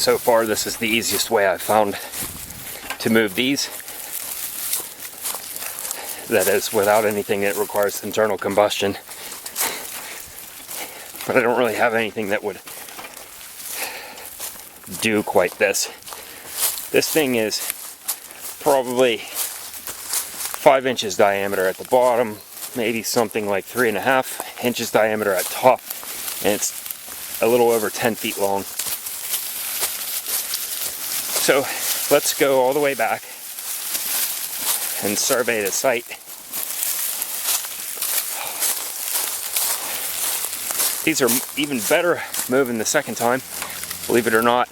so far this is the easiest way I've found to move these. That is, without anything that requires internal combustion. But I don't really have anything that would do quite this. This thing is probably 5 inches diameter at the bottom, maybe something like 3.5 inches diameter at top, and it's a little over 10 feet long. So let's go all the way back and survey the site. These are even better moving the second time, believe it or not.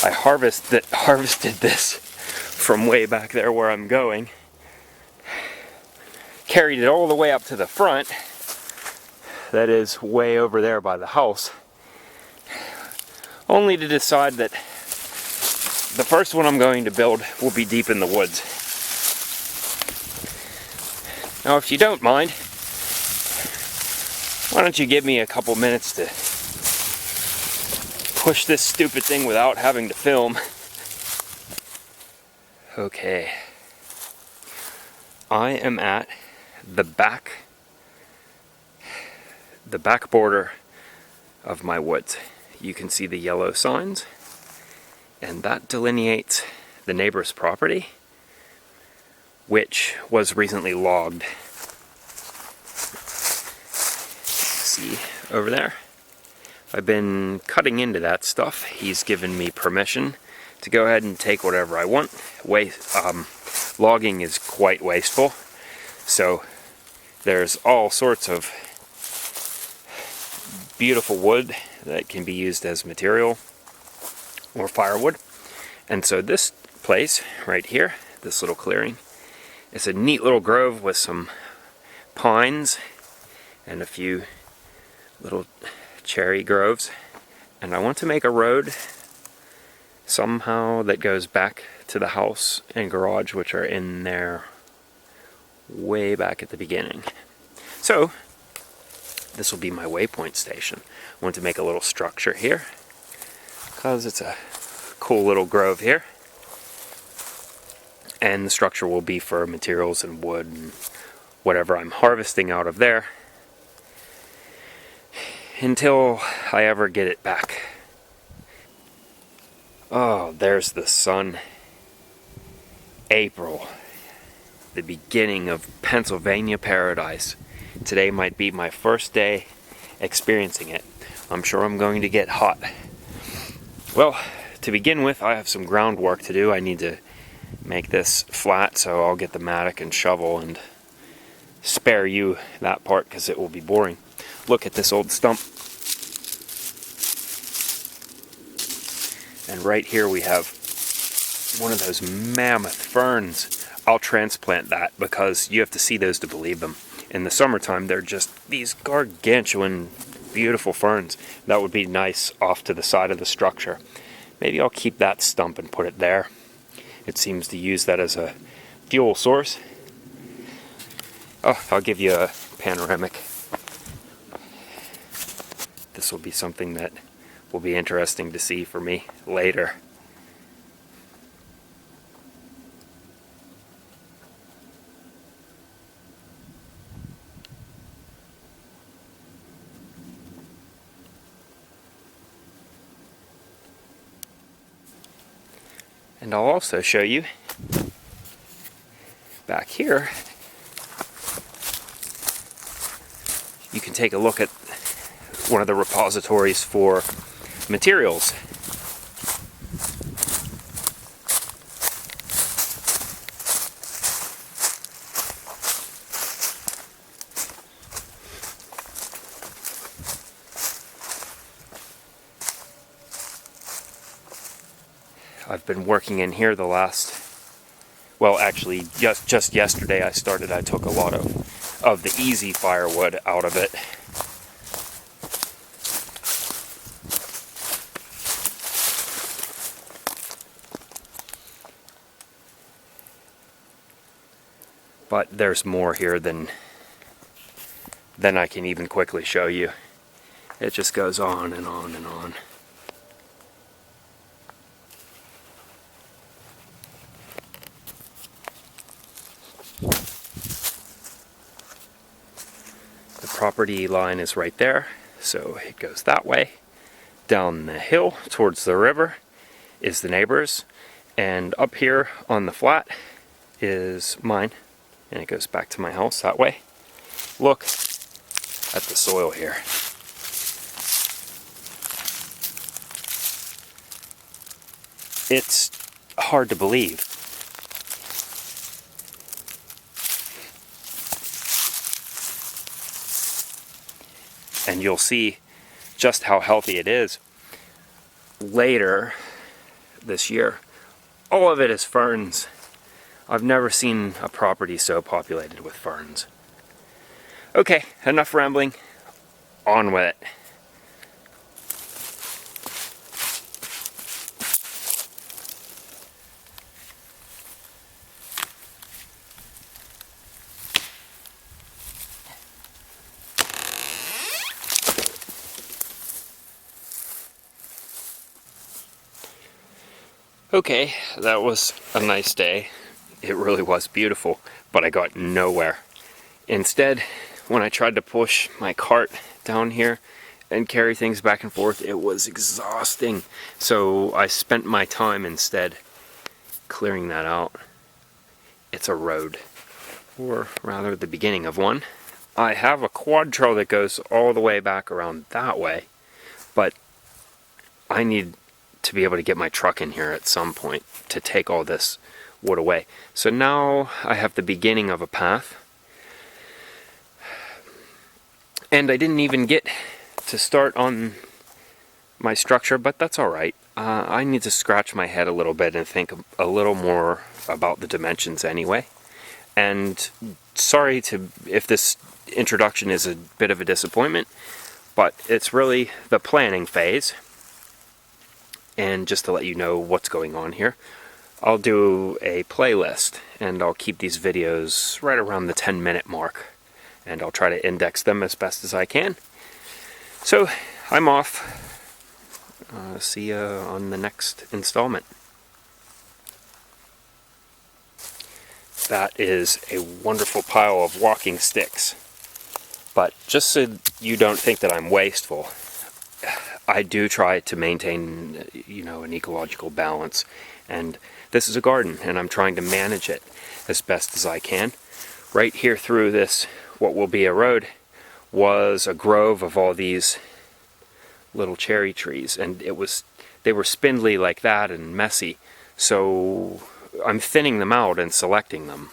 I harvested this from way back there where I'm going. Carried it all the way up to the front. That is way over there by the house. Only to decide that the first one I'm going to build will be deep in the woods. Now, if you don't mind, why don't you give me a couple minutes to push this stupid thing without having to film. Okay. I am at the back border of my woods. You can see the yellow signs, and that delineates the neighbor's property, which was recently logged. See over there? I've been cutting into that stuff. He's given me permission to go ahead and take whatever I want. Logging is quite wasteful, so there's all sorts of beautiful wood that can be used as material or firewood. And so this place right here, this little clearing, it's a neat little grove with some pines and a few little cherry groves, and I want to make a road somehow that goes back to the house and garage, which are in there way back at the beginning. So this will be my waypoint station. I want to make a little structure here because it's a cool little grove here, and the structure will be for materials and wood and whatever I'm harvesting out of there until I ever get it back. Oh, there's the sun. April, the beginning of Pennsylvania paradise. Today might be my first day experiencing it. I'm sure I'm going to get hot. Well, to begin with, I have some groundwork to do. I need to make this flat, so I'll get the mattock and shovel and spare you that part because it will be boring. Look at this old stump. And right here we have one of those mammoth ferns. I'll transplant that because you have to see those to believe them. In the summertime, they're just these gargantuan, beautiful ferns. That would be nice off to the side of the structure. Maybe I'll keep that stump and put it there. It seems to use that as a fuel source. Oh, I'll give you a panoramic. This will be something that will be interesting to see for me later. And I'll also show you back here, you can take a look at one of the repositories for materials. I've been working in here the last, well, actually just yesterday I took a lot of the easy firewood out of it. But there's more here than I can even quickly show you. It just goes on and on and on. property line is right there, so it goes that way. Down the hill towards the river is the neighbor's, and up here on the flat is mine, and it goes back to my house that way. Look at the soil here. It's hard to believe. And you'll see just how healthy it is later this year. All of it is ferns. I've never seen a property so populated with ferns. Okay, enough rambling. On with it. Okay, that was a nice day. It really was beautiful, but I got nowhere. Instead, when I tried to push my cart down here and carry things back and forth, it was exhausting. So I spent my time instead clearing that out. It's a road, or rather the beginning of one. I have a quad trail that goes all the way back around that way, but I need to be able to get my truck in here at some point to take all this wood away. So now I have the beginning of a path. And I didn't even get to start on my structure, but that's alright. I need to scratch my head a little bit and think a little more about the dimensions anyway. And sorry if this introduction is a bit of a disappointment, but it's really the planning phase. And just to let you know what's going on here, I'll do a playlist, and I'll keep these videos right around the 10-minute mark, and I'll try to index them as best as I can. So, I'm off. See you on the next installment. That is a wonderful pile of walking sticks. But just so you don't think that I'm wasteful, I do try to maintain, an ecological balance. And this is a garden, and I'm trying to manage it as best as I can. Right here through this, what will be a road, was a grove of all these little cherry trees, and they were spindly like that and messy. So I'm thinning them out and selecting them.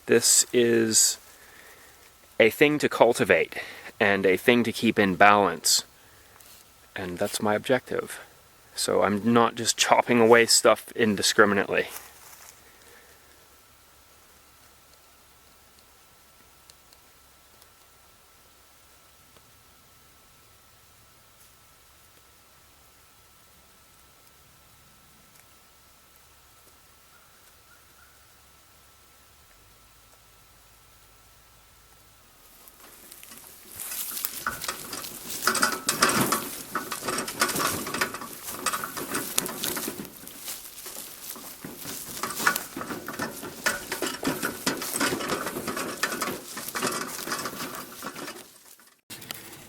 This is a thing to cultivate and a thing to keep in balance. And that's my objective. So I'm not just chopping away stuff indiscriminately.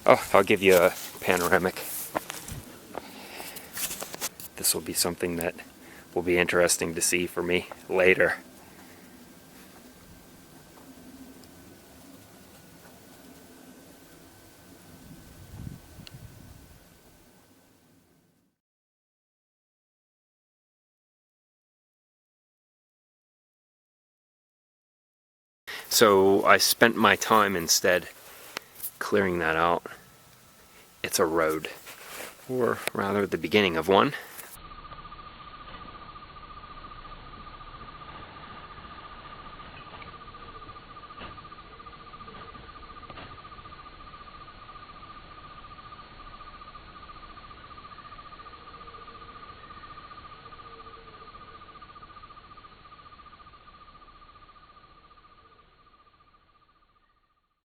Oh, I'll give you a panoramic. This will be something that will be interesting to see for me later. So I spent my time instead clearing that out. It's a road, or rather the beginning of one.